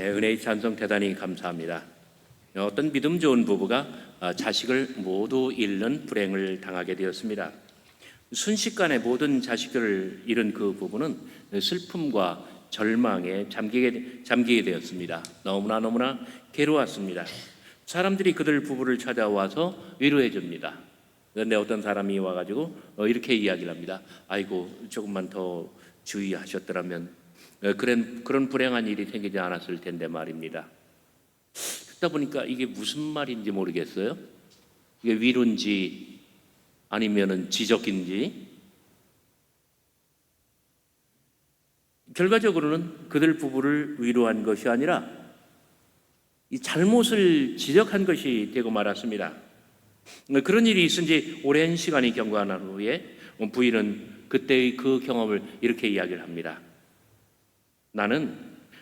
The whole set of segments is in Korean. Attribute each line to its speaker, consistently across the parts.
Speaker 1: 은혜의 찬송 대단히 감사합니다. 어떤 믿음 좋은 부부가 자식을 모두 잃는 불행을 당하게 되었습니다. 순식간에 모든 자식들을 잃은 그 부부는 슬픔과 절망에 잠기게 되었습니다. 너무나 괴로웠습니다. 사람들이 그들 부부를 찾아와서 위로해 줍니다. 그런데 어떤 사람이 와가지고 이렇게 이야기를 합니다. 아이고, 조금만 더 주의하셨더라면 그런 불행한 일이 생기지 않았을 텐데 말입니다. 듣다 보니까 이게 무슨 말인지 모르겠어요. 이게 위로인지 아니면은 지적인지. 결과적으로는 그들 부부를 위로한 것이 아니라 이 잘못을 지적한 것이 되고 말았습니다. 그런 일이 있은 지 오랜 시간이 경과한 후에 부인은 그때의 그 경험을 이렇게 이야기를 합니다. 나는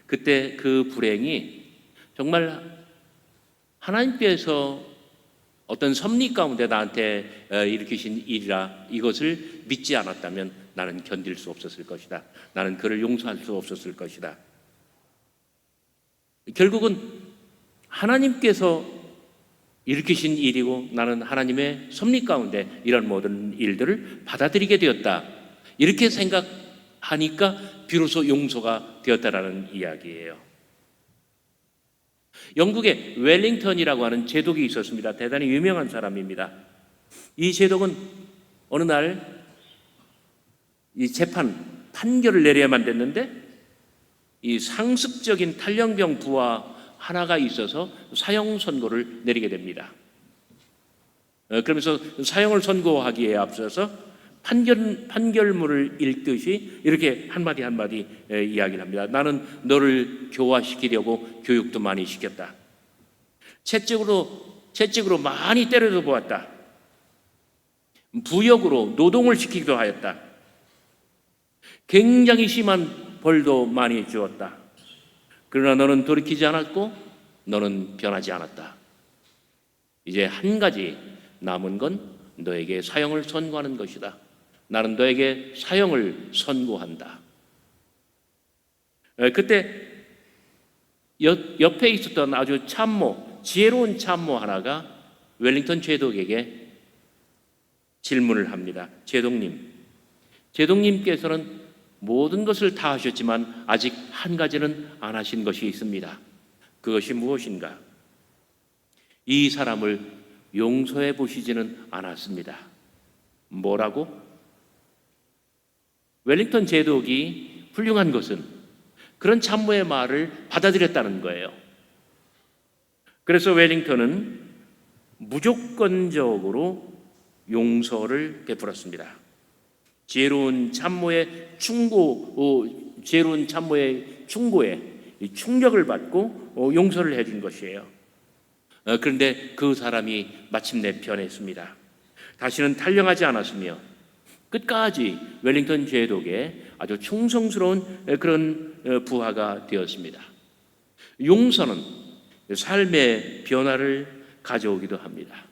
Speaker 1: 그때 그 불행이 정말 하나님께서 어떤 섭리 가운데 나한테 일으키신 일이라 이것을 믿지 않았다면 나는 견딜 수 없었을 것이다. 나는 그를 용서할 수 없었을 것이다. 결국은 하나님께서 일으키신 일이고 나는 하나님의 섭리 가운데 이런 모든 일들을 받아들이게 되었다. 이렇게 생각하니까 비로소 용서가 되었다라는 이야기예요. 영국에 웰링턴이라고 하는 제독이 있었습니다. 대단히 유명한 사람입니다. 이 제독은 어느 날 이 판결을 내려야만 됐는데 이 상습적인 탈영병 부하 하나가 있어서 사형 선고를 내리게 됩니다. 그러면서 사형을 선고하기에 앞서서 판결문을 읽듯이 이렇게 한마디 이야기를 합니다. 나는 너를 교화시키려고 교육도 많이 시켰다. 채찍으로 많이 때려도 보았다. 부역으로 노동을 시키기도 하였다. 굉장히 심한 벌도 많이 주었다. 그러나 너는 돌이키지 않았고 너는 변하지 않았다. 이제 한 가지 남은 건 너에게 사형을 선고하는 것이다. 나는 너에게 사형을 선고한다. 그때 옆에 있었던 아주 지혜로운 참모 하나가 웰링턴 제독에게 질문을 합니다. 제독님께서는 모든 것을 다 하셨지만 아직 한 가지는 안 하신 것이 있습니다. 그것이 무엇인가? 이 사람을 용서해 보시지는 않았습니다. 뭐라고? 웰링턴 제독이 훌륭한 것은 그런 참모의 말을 받아들였다는 거예요. 그래서 웰링턴은 무조건적으로 용서를 베풀었습니다. 지혜로운 참모의 충고에 충격을 받고 용서를 해준 것이에요. 그런데 그 사람이 마침내 변했습니다. 다시는 탈영하지 않았으며 끝까지 웰링턴 제독의 아주 충성스러운 그런 부하가 되었습니다. 용서는 삶의 변화를 가져오기도 합니다.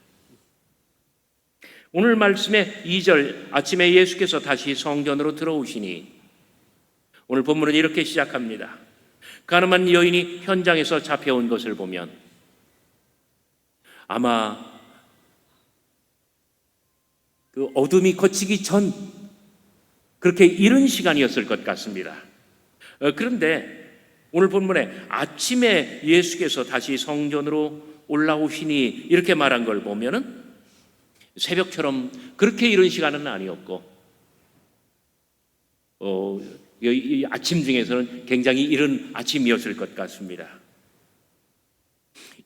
Speaker 1: 오늘 말씀의 2절, 아침에 예수께서 다시 성전으로 들어오시니, 오늘 본문은 이렇게 시작합니다. 가늠한 여인이 현장에서 잡혀온 것을 보면 아마 그 어둠이 걷히기 전 그렇게 이른 시간이었을 것 같습니다. 그런데 오늘 본문에 아침에 예수께서 다시 성전으로 올라오시니 이렇게 말한 걸 보면은 새벽처럼 그렇게 이른 시간은 아니었고 이 아침 중에서는 굉장히 이른 아침이었을 것 같습니다.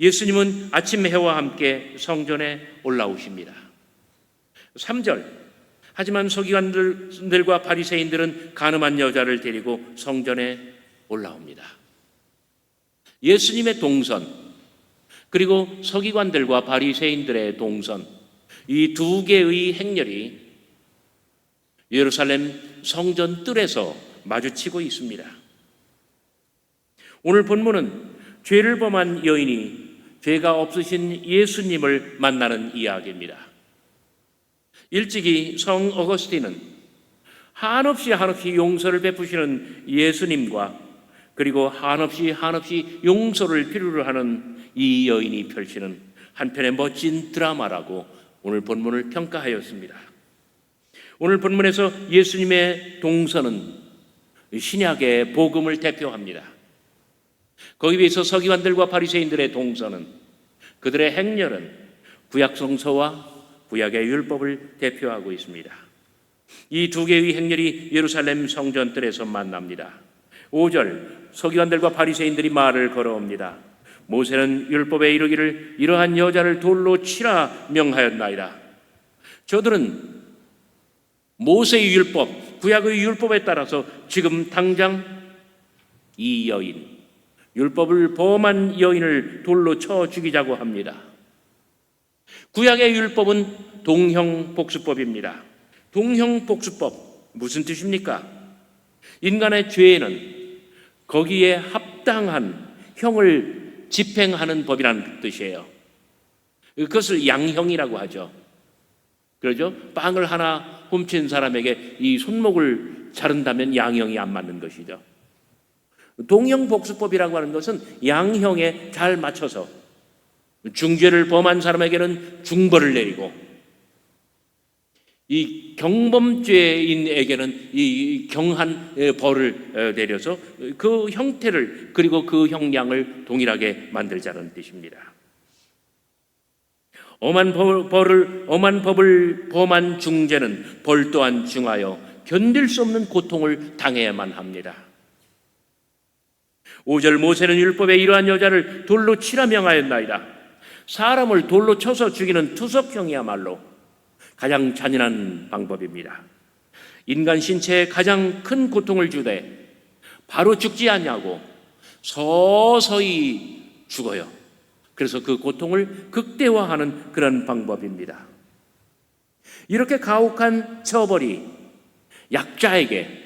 Speaker 1: 예수님은 아침 해와 함께 성전에 올라오십니다. 3절, 하지만 서기관들과 바리새인들은 가늠한 여자를 데리고 성전에 올라옵니다. 예수님의 동선 그리고 서기관들과 바리새인들의 동선, 이 두 개의 행렬이 예루살렘 성전 뜰에서 마주치고 있습니다. 오늘 본문은 죄를 범한 여인이 죄가 없으신 예수님을 만나는 이야기입니다. 일찍이 성 어거스틴은 한없이 용서를 베푸시는 예수님과 그리고 한없이 용서를 필요로 하는 이 여인이 펼치는 한편의 멋진 드라마라고 오늘 본문을 평가하였습니다. 오늘 본문에서 예수님의 동서는 신약의 복음을 대표합니다. 거기에 비해서 서기관들과 바리새인들의 동서는, 그들의 행렬은 구약 성서와 구약의 율법을 대표하고 있습니다. 이 두 개의 행렬이 예루살렘 성전뜰에서 만납니다. 5절, 서기관들과 바리새인들이 말을 걸어옵니다. 모세는 율법에 이르기를 이러한 여자를 돌로 치라 명하였나이다. 저들은 모세의 율법, 구약의 율법에 따라서 지금 당장 이 여인, 율법을 범한 여인을 돌로 쳐 죽이자고 합니다. 구약의 율법은 동형복수법입니다. 동형복수법, 무슨 뜻입니까? 인간의 죄는 거기에 합당한 형을 집행하는 법이라는 뜻이에요. 그것을 양형이라고 하죠. 그러죠? 빵을 하나 훔친 사람에게 이 손목을 자른다면 양형이 안 맞는 것이죠. 동형복수법이라고 하는 것은 양형에 잘 맞춰서 중죄를 범한 사람에게는 중벌을 내리고, 이 경범죄인에게는 이 경한 벌을 내려서 그 형태를, 그리고 그 형량을 동일하게 만들자는 뜻입니다. 엄한 법을 범한 중죄는 벌 또한 중하여 견딜 수 없는 고통을 당해야만 합니다. 5절, 모세는 율법에 이러한 여자를 돌로 치라 명하였나이다. 사람을 돌로 쳐서 죽이는 투석형이야말로 가장 잔인한 방법입니다. 인간 신체에 가장 큰 고통을 주되 바로 죽지 않냐고 서서히 죽어요. 그래서 그 고통을 극대화하는 그런 방법입니다. 이렇게 가혹한 처벌이 약자에게,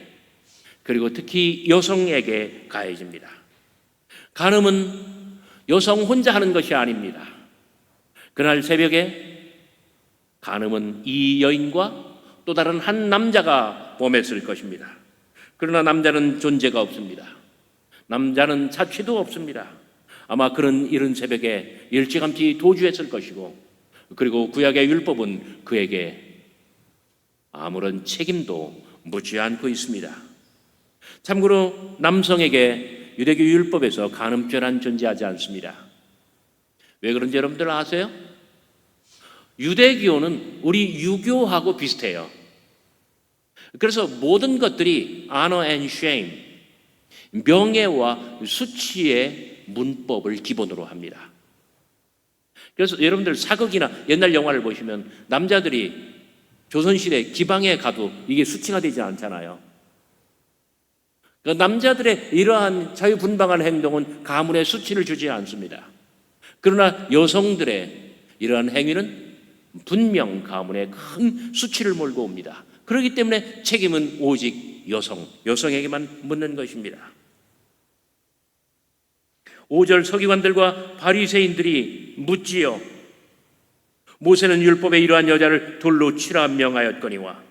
Speaker 1: 그리고 특히 여성에게 가해집니다. 간음은 여성 혼자 하는 것이 아닙니다. 그날 새벽에 간음은 이 여인과 또 다른 한 남자가 범했을 것입니다. 그러나 남자는 존재가 없습니다. 남자는 자취도 없습니다. 아마 그런 이른 새벽에 일찌감치 도주했을 것이고, 그리고 구약의 율법은 그에게 아무런 책임도 묻지 않고 있습니다. 참고로 남성에게 유대교 율법에서 간음죄란 존재하지 않습니다. 왜 그런지 여러분들 아세요? 유대교는 우리 유교하고 비슷해요. 그래서 모든 것들이 honor and shame, 명예와 수치의 문법을 기본으로 합니다. 그래서 여러분들 사극이나 옛날 영화를 보시면 남자들이 조선시대 기방에 가도 이게 수치가 되지 않잖아요. 그러니까 남자들의 이러한 자유분방한 행동은 가문에 수치를 주지 않습니다. 그러나 여성들의 이러한 행위는 분명 가문에 큰 수치를 몰고 옵니다. 그렇기 때문에 책임은 오직 여성에게만 묻는 것입니다. 5절, 서기관들과 바리새인들이 묻지요. 모세는 율법에 이러한 여자를 돌로 치라 명하였거니와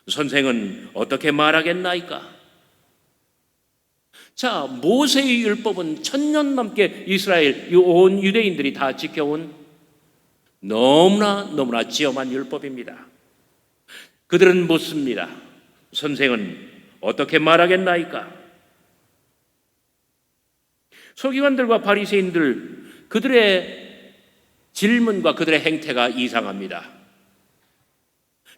Speaker 1: 선생은 어떻게 말하겠나이까? 자, 모세의 율법은 1000년 넘게 이스라엘 온 유대인들이 다 지켜온 너무나 지엄한 율법입니다. 그들은 묻습니다. 선생은 어떻게 말하겠나이까? 서기관들과 바리새인들, 그들의 질문과 그들의 행태가 이상합니다.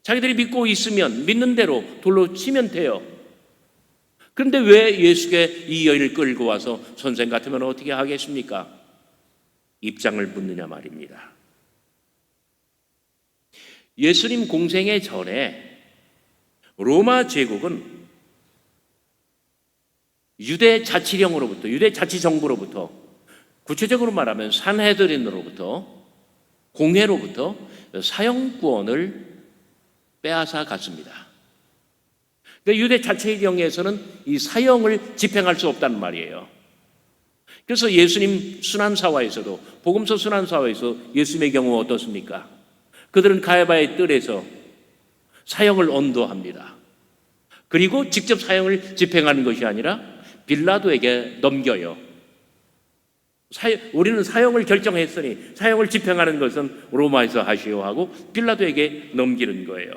Speaker 1: 자기들이 믿고 있으면 믿는 대로 돌로 치면 돼요. 그런데 왜 예수께 이 여인을 끌고 와서 선생 같으면 어떻게 하겠습니까? 입장을 묻느냐 말입니다. 예수님 공생애 전에 로마 제국은 유대 자치령으로부터, 유대 자치정부로부터, 구체적으로 말하면 산헤드린으로부터, 공회로부터 사형권을 빼앗아 갔습니다. 그러니까 유대 자치령에서는 이 사형을 집행할 수 없다는 말이에요. 그래서 예수님 순환사화에서도, 복음서 순환사화에서 예수님의 경우 어떻습니까? 그들은 가야바의 뜰에서 사형을 언도합니다. 그리고 직접 사형을 집행하는 것이 아니라 빌라도에게 넘겨요. 우리는 사형을 결정했으니 사형을 집행하는 것은 로마에서 하시오 하고 빌라도에게 넘기는 거예요.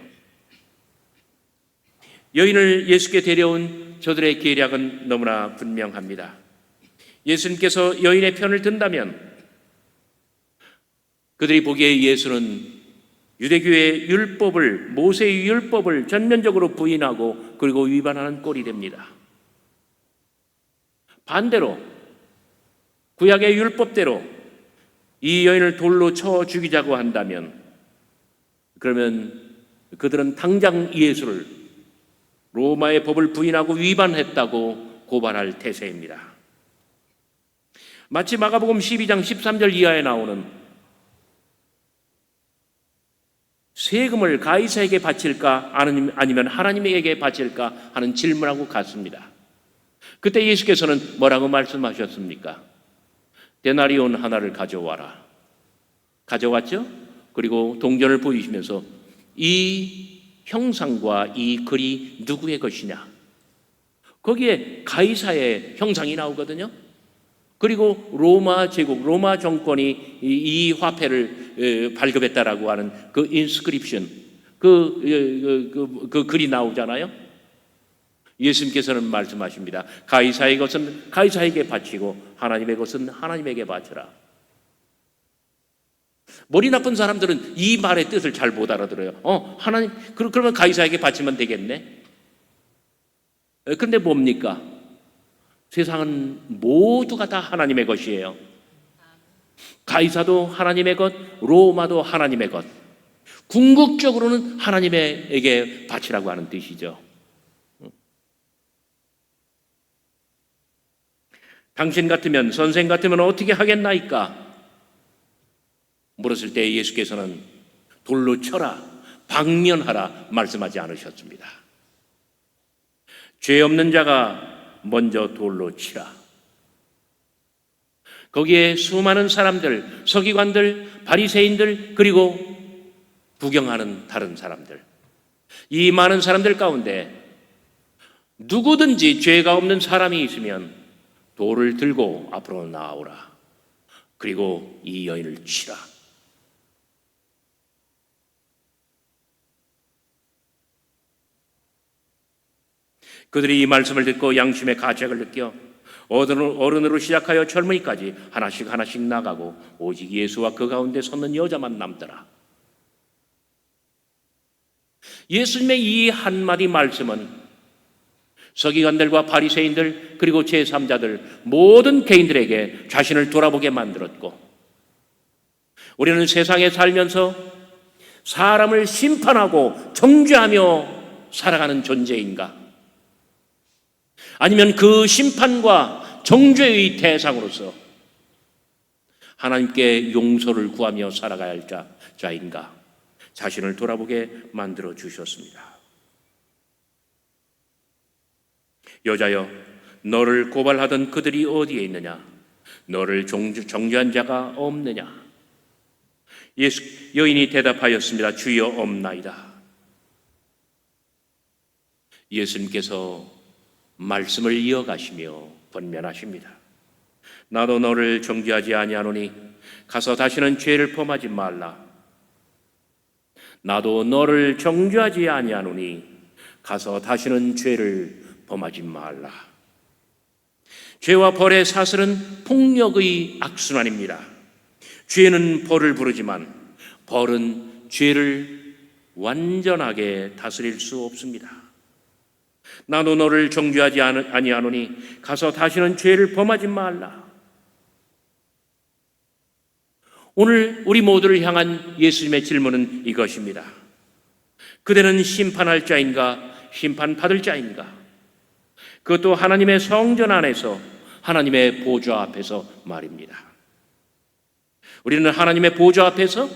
Speaker 1: 여인을 예수께 데려온 저들의 계략은 너무나 분명합니다. 예수님께서 여인의 편을 든다면 그들이 보기에 예수는 유대교의 율법을, 모세의 율법을 전면적으로 부인하고 그리고 위반하는 꼴이 됩니다. 반대로 구약의 율법대로 이 여인을 돌로 쳐 죽이자고 한다면 그러면 그들은 당장 예수를 로마의 법을 부인하고 위반했다고 고발할 태세입니다. 마치 마가복음 12장 13절 이하에 나오는 세금을 가이사에게 바칠까 아니면 하나님에게 바칠까 하는 질문하고 같습니다. 그때 예수께서는 뭐라고 말씀하셨습니까? 데나리온 하나를 가져와라. 가져왔죠? 그리고 동전을 보이시면서 이 형상과 이 글이 누구의 것이냐? 거기에 가이사의 형상이 나오거든요. 그리고 로마 제국, 로마 정권이 이 화폐를 발급했다라고 하는 그 인스크립션, 그 글이 나오잖아요. 예수님께서는 말씀하십니다. 가이사의 것은 가이사에게 바치고 하나님의 것은 하나님에게 바쳐라. 머리 나쁜 사람들은 이 말의 뜻을 잘 못 알아들어요. 하나님, 그러면 가이사에게 바치면 되겠네. 그런데 뭡니까? 세상은 모두가 다 하나님의 것이에요. 가이사도 하나님의 것, 로마도 하나님의 것. 궁극적으로는 하나님에게 바치라고 하는 뜻이죠. 당신 같으면, 선생 같으면 어떻게 하겠나이까? 물었을 때 예수께서는 돌로 쳐라, 방면하라 말씀하지 않으셨습니다. 죄 없는 자가 먼저 돌로 치라. 거기에 수많은 사람들, 서기관들, 바리새인들, 그리고 구경하는 다른 사람들, 이 많은 사람들 가운데 누구든지 죄가 없는 사람이 있으면 돌을 들고 앞으로 나오라. 그리고 이 여인을 치라. 그들이 이 말씀을 듣고 양심의 가책을 느껴 어른으로 시작하여 젊은이까지 하나씩 나가고 오직 예수와 그 가운데 섰는 여자만 남더라. 예수님의 이 한마디 말씀은 서기관들과 바리새인들 그리고 제3자들 모든 개인들에게 자신을 돌아보게 만들었고, 우리는 세상에 살면서 사람을 심판하고 정죄하며 살아가는 존재인가? 아니면 그 심판과 정죄의 대상으로서 하나님께 용서를 구하며 살아가야 할 자인가? 자신을 돌아보게 만들어 주셨습니다. 여자여, 너를 고발하던 그들이 어디에 있느냐? 너를 정죄한 자가 없느냐? 여인이 대답하였습니다. 주여, 없나이다. 예수님께서 말씀을 이어가시며 번면하십니다. 나도 너를 정죄하지 아니하노니 가서 다시는 죄를 범하지 말라. 나도 너를 정죄하지 아니하노니 가서 다시는 죄를 범하지 말라. 죄와 벌의 사슬은 폭력의 악순환입니다. 죄는 벌을 부르지만 벌은 죄를 완전하게 다스릴 수 없습니다. 나도 너를 정죄하지 아니하노니 가서 다시는 죄를 범하지 말라. 오늘 우리 모두를 향한 예수님의 질문은 이것입니다. 그대는 심판할 자인가, 심판받을 자인가? 그것도 하나님의 성전 안에서, 하나님의 보좌 앞에서 말입니다. 우리는 하나님의 보좌 앞에서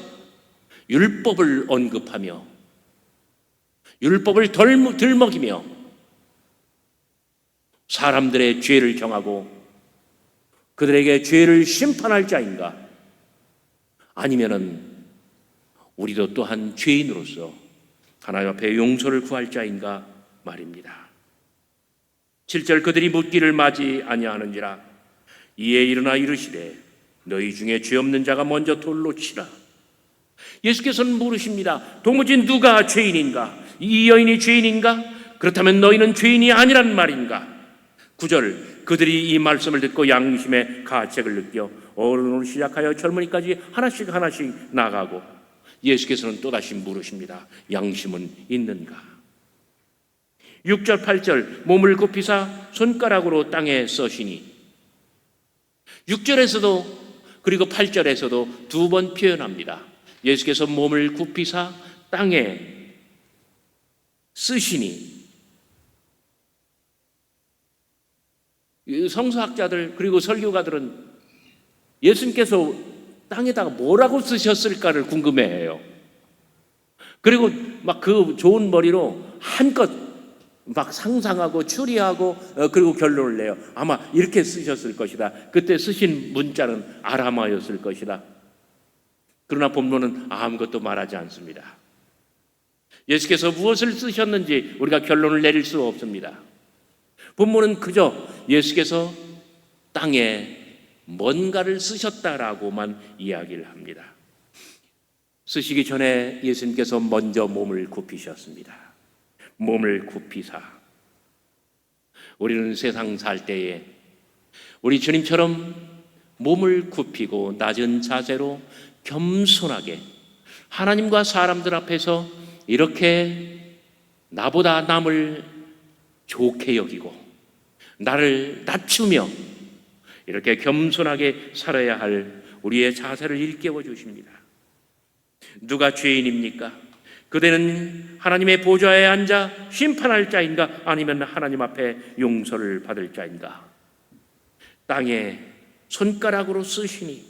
Speaker 1: 율법을 언급하며 율법을 들먹이며 사람들의 죄를 정하고 그들에게 죄를 심판할 자인가? 아니면은 우리도 또한 죄인으로서 하나님 앞에 용서를 구할 자인가 말입니다. 7절 그들이 묻기를 마지 아니하는지라. 이에 일어나 이르시되 너희 중에 죄 없는 자가 먼저 돌로 치라. 예수께서는 물으십니다. 도무지 누가 죄인인가? 이 여인이 죄인인가? 그렇다면 너희는 죄인이 아니란 말인가? 9절 그들이 이 말씀을 듣고 양심의 가책을 느껴 어른으로 시작하여 젊은이까지 하나씩 나가고 예수께서는 또다시 물으십니다. 양심은 있는가? 6절 8절 몸을 굽히사 손가락으로 땅에 써시니 6절에서도 그리고 8절에서도 두 번 표현합니다. 예수께서 몸을 굽히사 땅에 쓰시니 성서학자들 그리고 설교가들은 예수님께서 땅에다가 뭐라고 쓰셨을까를 궁금해해요. 그리고 막 그 좋은 머리로 한껏 막 상상하고 추리하고 그리고 결론을 내요. 아마 이렇게 쓰셨을 것이다. 그때 쓰신 문자는 아람어였을 것이다. 그러나 본문은 아무것도 말하지 않습니다. 예수께서 무엇을 쓰셨는지 우리가 결론을 내릴 수 없습니다. 본문은 그저 예수께서 땅에 뭔가를 쓰셨다라고만 이야기를 합니다. 쓰시기 전에 예수님께서 먼저 몸을 굽히셨습니다. 몸을 굽히사. 우리는 세상 살 때에 우리 주님처럼 몸을 굽히고 낮은 자세로 겸손하게 하나님과 사람들 앞에서 이렇게 나보다 남을 좋게 여기고 나를 낮추며 이렇게 겸손하게 살아야 할 우리의 자세를 일깨워 주십니다. 누가 죄인입니까? 그대는 하나님의 보좌에 앉아 심판할 자인가 아니면 하나님 앞에 용서를 받을 자인가? 땅에 손가락으로 쓰시니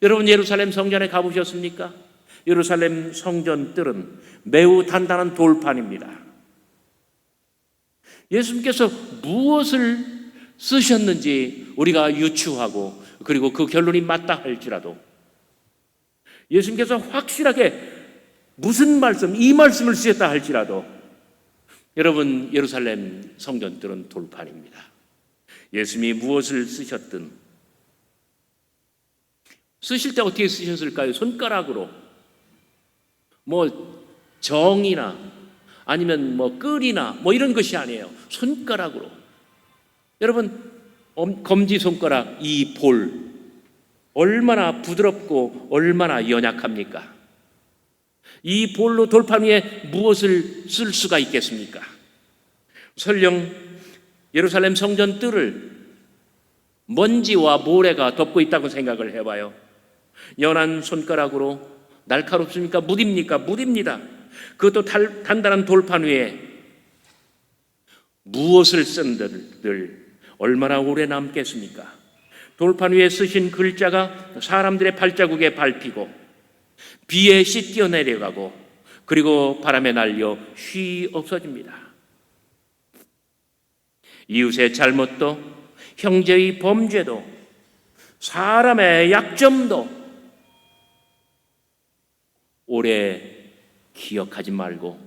Speaker 1: 여러분 예루살렘 성전에 가보셨습니까? 예루살렘 성전 뜰은 매우 단단한 돌판입니다. 예수님께서 무엇을 쓰셨는지 우리가 유추하고 그리고 그 결론이 맞다 할지라도 예수님께서 확실하게 무슨 말씀, 이 말씀을 쓰셨다 할지라도 여러분 예루살렘 성전들은 돌판입니다. 예수님이 무엇을 쓰셨든 쓰실 때 어떻게 쓰셨을까요? 손가락으로 뭐 정이나 아니면 뭐 끌이나 뭐 이런 것이 아니에요. 손가락으로. 여러분 검지손가락 이 볼 얼마나 부드럽고 얼마나 연약합니까? 이 볼로 돌판 위에 무엇을 쓸 수가 있겠습니까? 설령 예루살렘 성전 뜰을 먼지와 모래가 덮고 있다고 생각을 해봐요. 연한 손가락으로 날카롭습니까? 무딥니까? 무딥니다. 그것도 단단한 돌판 위에 무엇을 쓴들 얼마나 오래 남겠습니까? 돌판 위에 쓰신 글자가 사람들의 발자국에 밟히고 비에 씻겨 내려가고 그리고 바람에 날려 쉬 없어집니다. 이웃의 잘못도 형제의 범죄도 사람의 약점도 오래 기억하지 말고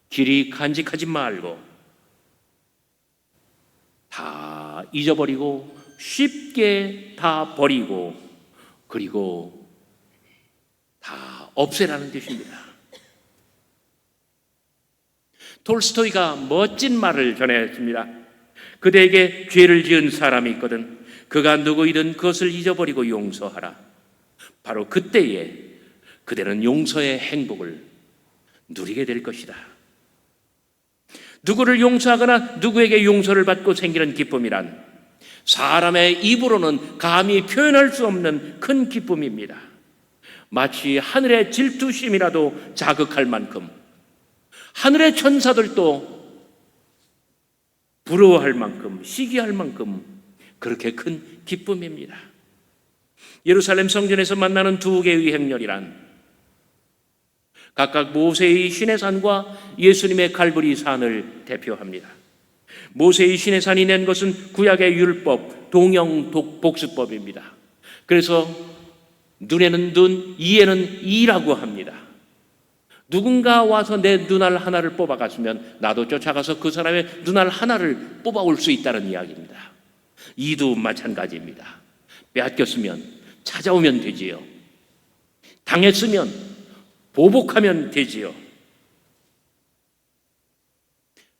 Speaker 1: 길이 간직하지 말고 다 잊어버리고 쉽게 다 버리고 그리고 다 없애라는 뜻입니다. 톨스토이가 멋진 말을 전했습니다. 그대에게 죄를 지은 사람이 있거든 그가 누구이든 그것을 잊어버리고 용서하라. 바로 그때에 그대는 용서의 행복을 누리게 될 것이다. 누구를 용서하거나 누구에게 용서를 받고 생기는 기쁨이란 사람의 입으로는 감히 표현할 수 없는 큰 기쁨입니다. 마치 하늘의 질투심이라도 자극할 만큼 하늘의 천사들도 부러워할 만큼 시기할 만큼 그렇게 큰 기쁨입니다. 예루살렘 성전에서 만나는 두 개의 행렬이란 각각 모세의 시내산과 예수님의 갈보리 산을 대표합니다. 모세의 시내산이 낸 것은 구약의 율법, 동영 복수법입니다. 그래서 눈에는 눈, 이에는 이라고 합니다. 누군가 와서 내 눈알 하나를 뽑아갔으면 나도 쫓아가서 그 사람의 눈알 하나를 뽑아올 수 있다는 이야기입니다. 이도 마찬가지입니다. 빼앗겼으면 찾아오면 되지요. 당했으면 보복하면 되지요.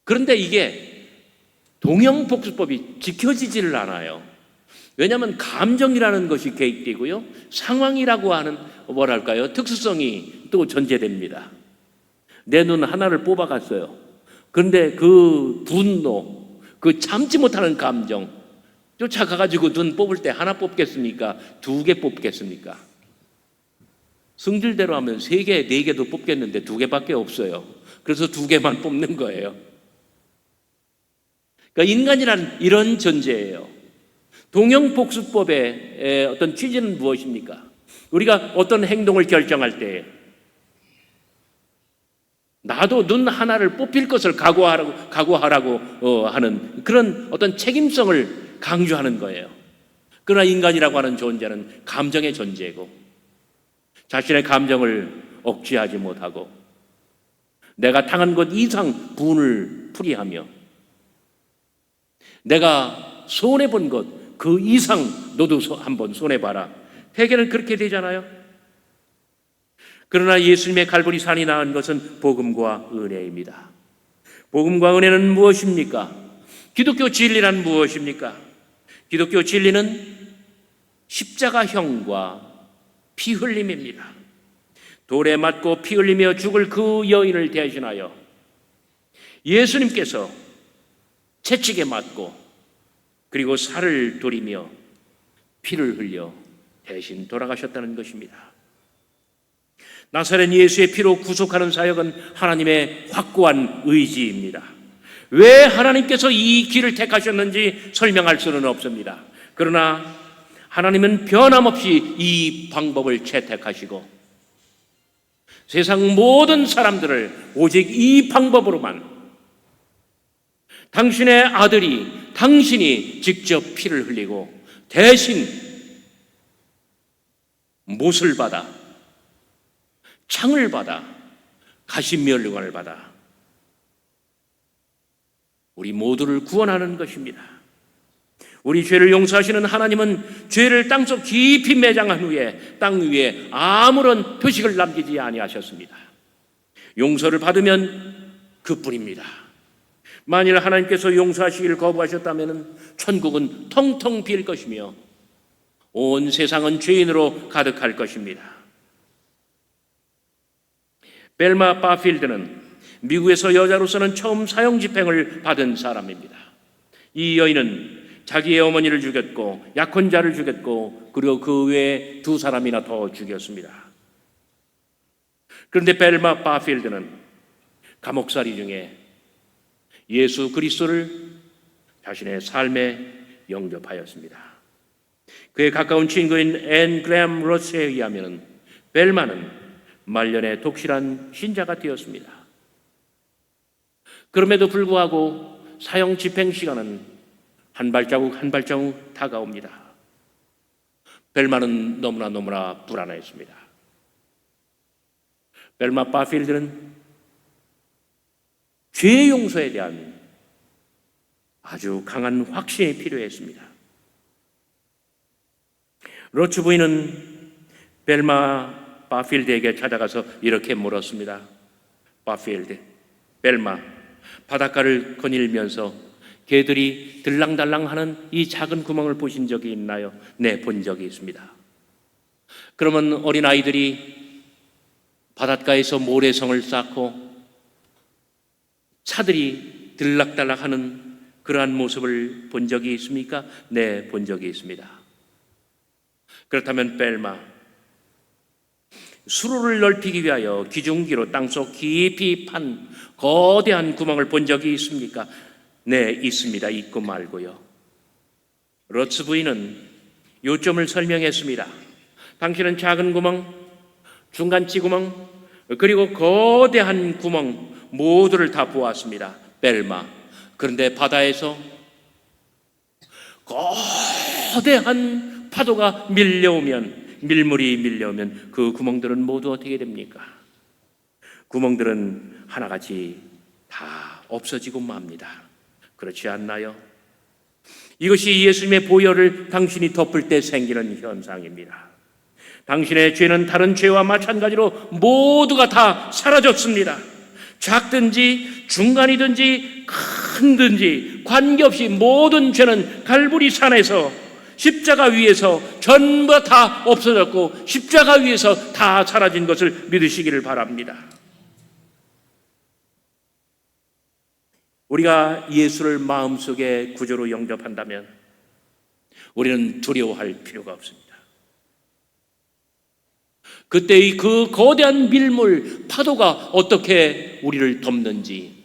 Speaker 1: 그런데 이게 동형복수법이 지켜지지를 않아요. 왜냐하면 감정이라는 것이 개입되고요, 상황이라고 하는 특수성이 또 전제됩니다. 내 눈 하나를 뽑아갔어요. 그런데 그 분노, 그 참지 못하는 감정, 쫓아가가지고 눈 뽑을 때 하나 뽑겠습니까? 2개 뽑겠습니까? 성질대로 하면 3개, 4개도 뽑겠는데 2개밖에 없어요. 그래서 2개만 뽑는 거예요. 그러니까 인간이란 이런 존재예요. 동형복수법의 어떤 취지는 무엇입니까? 우리가 어떤 행동을 결정할 때 나도 눈 하나를 뽑힐 것을 각오하라고 하는 그런 어떤 책임성을 강조하는 거예요. 그러나 인간이라고 하는 존재는 감정의 존재고, 자신의 감정을 억제하지 못하고 내가 당한 것 이상 분을 풀이하며 내가 손해본 것 그 이상 너도 한번 손해봐라. 대개는 그렇게 되잖아요. 그러나 예수님의 갈보리 산이 낳은 것은 복음과 은혜입니다. 복음과 은혜는 무엇입니까? 기독교 진리란 무엇입니까? 기독교 진리는 십자가형과 피 흘림입니다. 돌에 맞고 피 흘리며 죽을 그 여인을 대신하여 예수님께서 채찍에 맞고 그리고 살을 돌이며 피를 흘려 대신 돌아가셨다는 것입니다. 나사렛 예수의 피로 구속하는 사역은 하나님의 확고한 의지입니다. 왜 하나님께서 이 길을 택하셨는지 설명할 수는 없습니다. 그러나 하나님은 변함없이 이 방법을 채택하시고 세상 모든 사람들을 오직 이 방법으로만, 당신의 아들이, 당신이 직접 피를 흘리고 대신 못을 받아, 창을 받아, 가시면류관을 받아 우리 모두를 구원하는 것입니다. 우리 죄를 용서하시는 하나님은 죄를 땅속 깊이 매장한 후에 땅 위에 아무런 표식을 남기지 아니하셨습니다. 용서를 받으면 그뿐입니다. 만일 하나님께서 용서하시기를 거부하셨다면 천국은 텅텅 비일 것이며 온 세상은 죄인으로 가득할 것입니다. 벨마 바필드는 미국에서 여자로서는 처음 사형 집행을 받은 사람입니다. 이 여인은 자기의 어머니를 죽였고 약혼자를 죽였고 그리고 그 외에 2사람이나 더 죽였습니다. 그런데 벨마 바필드는 감옥살이 중에 예수 그리스도를 자신의 삶에 영접하였습니다. 그의 가까운 친구인 앤 그램 러스에 의하면 벨마는 말년에 독실한 신자가 되었습니다. 그럼에도 불구하고 사형 집행 시간은 한 발자국 한 발자국 다가옵니다. 벨마는 너무나 불안했습니다. 벨마 바필드는 죄의 용서에 대한 아주 강한 확신이 필요했습니다. 로츠 부인은 벨마 바필드에게 찾아가서 이렇게 물었습니다. 바필드, 벨마, 바닷가를 거닐면서 개들이 들랑달랑하는 이 작은 구멍을 보신 적이 있나요? 네, 본 적이 있습니다. 그러면 어린아이들이 바닷가에서 모래성을 쌓고 차들이 들락달락하는 그러한 모습을 본 적이 있습니까? 네, 본 적이 있습니다. 그렇다면 벨마, 수로를 넓히기 위하여 기중기로 땅속 깊이 판 거대한 구멍을 본 적이 있습니까? 네, 있습니다. 있고 말고요. 로츠 부인은 요점을 설명했습니다. 당신은 작은 구멍, 중간치 구멍, 그리고 거대한 구멍 모두를 다 보았습니다. 벨마. 그런데 바다에서 거대한 파도가 밀물이 밀려오면 그 구멍들은 모두 어떻게 됩니까? 구멍들은 하나같이 다 없어지고 맙니다. 그렇지 않나요? 이것이 예수님의 보혈을 당신이 덮을 때 생기는 현상입니다. 당신의 죄는 다른 죄와 마찬가지로 모두가 다 사라졌습니다. 작든지 중간이든지 큰든지 관계없이 모든 죄는 갈보리 산에서 십자가 위에서 전부 다 없어졌고 십자가 위에서 다 사라진 것을 믿으시기를 바랍니다. 우리가 예수를 마음속에 구주로 영접한다면 우리는 두려워할 필요가 없습니다. 그때의 그 거대한 밀물, 파도가 어떻게 우리를 덮는지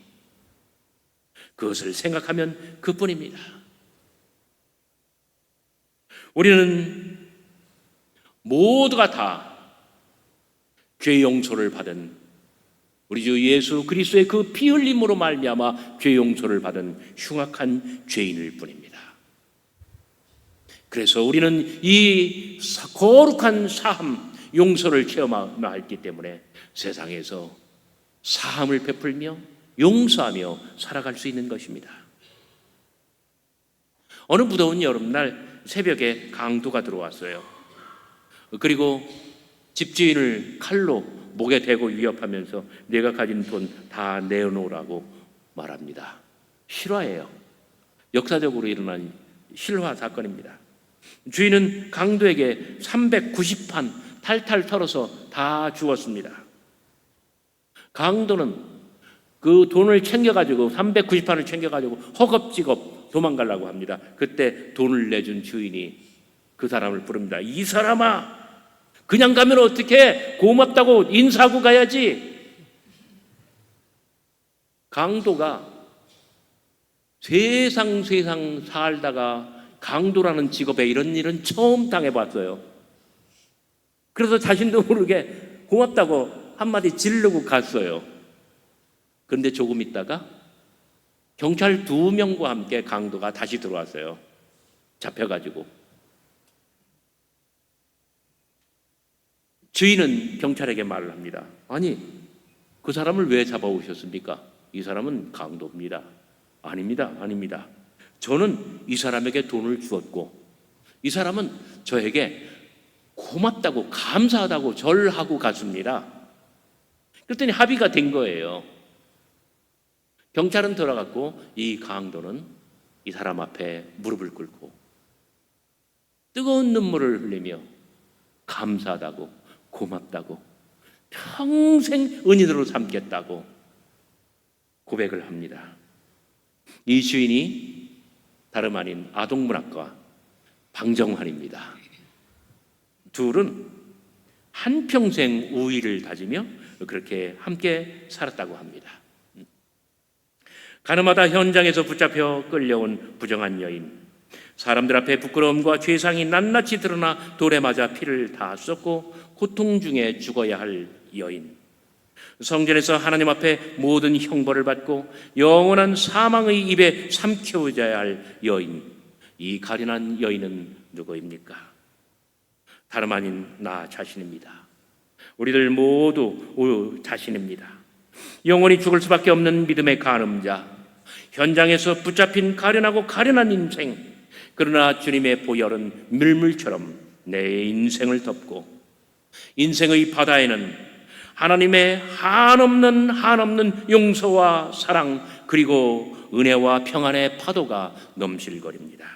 Speaker 1: 그것을 생각하면 그뿐입니다. 우리는 모두가 다 죄 용서를 받은 우리 주 예수 그리스도의 그 피 흘림으로 말미암아 죄 용서를 받은 흉악한 죄인일 뿐입니다. 그래서 우리는 이 거룩한 사함, 용서를 체험하기 때문에 세상에서 사함을 베풀며 용서하며 살아갈 수 있는 것입니다. 어느 무더운 여름날 새벽에 강도가 들어왔어요. 그리고 집주인을 칼로 목에 대고 위협하면서 내가 가진 돈 다 내놓으라고 말합니다. 실화예요. 역사적으로 일어난 실화 사건입니다. 주인은 강도에게 390판 탈탈 털어서 다 주었습니다. 강도는 그 돈을 챙겨가지고 390판을 챙겨가지고 허겁지겁 도망가려고 합니다. 그때 돈을 내준 주인이 그 사람을 부릅니다. 이 사람아, 그냥 가면 어떡해? 고맙다고 인사하고 가야지. 강도가 세상 살다가 강도라는 직업에 이런 일은 처음 당해봤어요. 그래서 자신도 모르게 고맙다고 한마디 지르고 갔어요. 그런데 조금 있다가 경찰 2명과 함께 강도가 다시 들어왔어요. 잡혀가지고. 주인은 경찰에게 말을 합니다. 아니, 그 사람을 왜 잡아오셨습니까? 이 사람은 강도입니다. 아닙니다. 저는 이 사람에게 돈을 주었고 이 사람은 저에게 고맙다고 감사하다고 절하고 갔습니다. 그랬더니 합의가 된 거예요. 경찰은 돌아갔고 이 강도는 이 사람 앞에 무릎을 꿇고 뜨거운 눈물을 흘리며 감사하다고 고맙다고 평생 은인으로 삼겠다고 고백을 합니다. 이 주인이 다름 아닌 아동문학가 방정환입니다. 둘은 한평생 우위를 다지며 그렇게 함께 살았다고 합니다. 가늠하다 현장에서 붙잡혀 끌려온 부정한 여인, 사람들 앞에 부끄러움과 죄상이 낱낱이 드러나 돌에 맞아 피를 다 쏟고 고통 중에 죽어야 할 여인, 성전에서 하나님 앞에 모든 형벌을 받고 영원한 사망의 입에 삼켜져야 할 여인, 이 가련한 여인은 누구입니까? 다름 아닌 나 자신입니다. 우리들 모두 자신입니다. 영원히 죽을 수밖에 없는 믿음의 간음자, 현장에서 붙잡힌 가련하고 가련한 인생, 그러나 주님의 보혈은 밀물처럼 내 인생을 덮고 인생의 바다에는 하나님의 한없는 용서와 사랑 그리고 은혜와 평안의 파도가 넘실거립니다.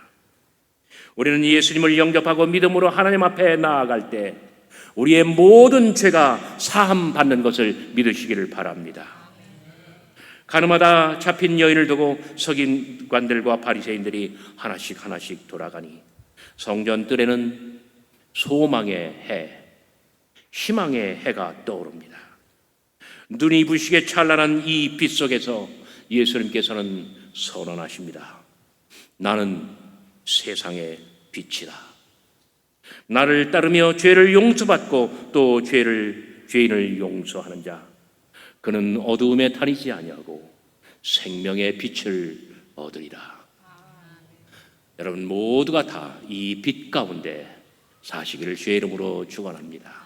Speaker 1: 우리는 예수님을 영접하고 믿음으로 하나님 앞에 나아갈 때 우리의 모든 죄가 사함 받는 것을 믿으시기를 바랍니다. 가늠하다 잡힌 여인을 두고 서기관들과 바리새인들이 하나씩 돌아가니 성전 뜰에는 소망의 해, 희망의 해가 떠오릅니다. 눈이 부시게 찬란한 이 빛 속에서 예수님께서는 선언하십니다. 나는 세상의 빛이다. 나를 따르며 죄를 용서받고 또 죄인을 용서하는 자, 그는 어두움에 다니지 아니하고 생명의 빛을 얻으리라. 여러분 모두가 다 이 빛 가운데 사시기를 주의 이름으로 축원합니다.